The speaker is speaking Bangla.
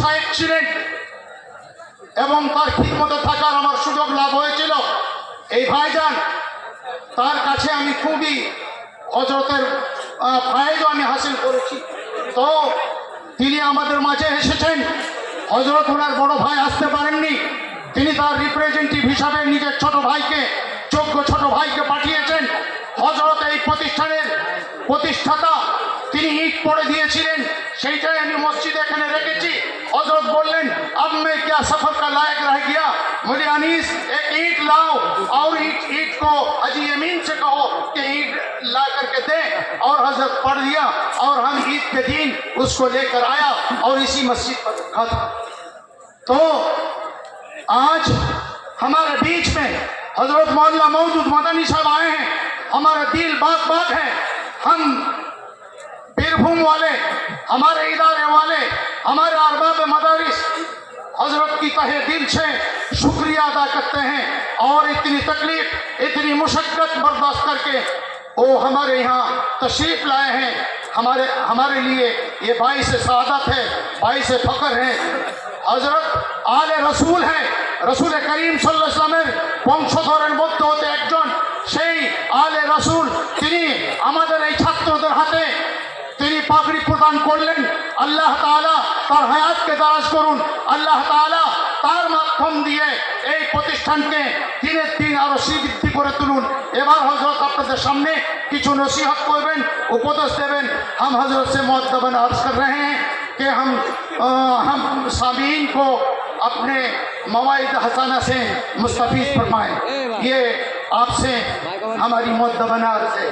শায়েখ ছিলেন এবং তার খিদমতে থাকার আমার সুযোগ লাভ হয়েছিল। এই ভাইজান তার কাছে আমি খুবই হযরতের ফায়েদও আমি হাসিল করেছি। তো তিনি আমাদের মাঝে এসেছেন। হযরত ওনার বড় ভাই আসতে পারেননি, তিনি তার রিপ্রেজেন্টেটিভ হিসাবে নিজের ছোট ভাইকে, যোগ্য ছোট ভাইকে পাঠিয়েছেন। হযরত এই প্রতিষ্ঠানের প্রতিষ্ঠাতা, তিনি ইট পড়ে দিয়েছিলেন, সেইটাই আমি মসজিদে এখানে রেখেছি। हजरत बोलें अब मैं क्या सफर का लायक रह गया, मुझे अनीस एक ईट लाओ और ईट को अजी यमीन से कहो कि ईट ला करके दे। और हजरत पढ़ दिया और हम ईद के दिन उसको लेकर आया और इसी मस्जिद पर रखा था। तो आज हमारे बीच में हजरत मौलाना मौजूद मदनी साहब आए हैं। हमारा दिल बात बात है, हम बीरभूम वाले, हमारे इदारे वाले, हमारे अरबाब मदारिस हजरत की तहे दिल से शुक्रिया अदा करते हैं। और इतनी तकलीफ, इतनी मुशक्क़त बर्दाश्त करके वो हमारे यहाँ तशरीफ़ लाए हैं। हमारे लिए ये बाइस सआदत है, बाइस फ़ख्र है। हजरत आले रसूल हैं, रसूल करीम सल्लल्लाहु अलैहि वसल्लमेर বংশধরের মধ্যে হতে একজন সেই আলে রসুল, তিনি আমাদের এই ছাত্রদের হাতে তিনি পাগড়ি প্রদান করলেন। আল্লাহ তাআলা তার হায়াতকে দারাজ করুন। আল্লাহ তাআলা তার মাধ্যম দিয়ে এই প্রতিষ্ঠানকে দিনের দিন আরো শ্রীবৃদ্ধি করে তুলুন। এবার হযরত আপনাদের সামনে কিছু নসিহত করবেন, উপদেশ দেবেন। हम हजरत से मुअद्दबन अर्ज कर रहे हैं कि हम सामीन को अपने मवाइद हसाना से मुस्तफीद फरमाएं। ये आपसे हमारी मुअद्दबन अर्ज है।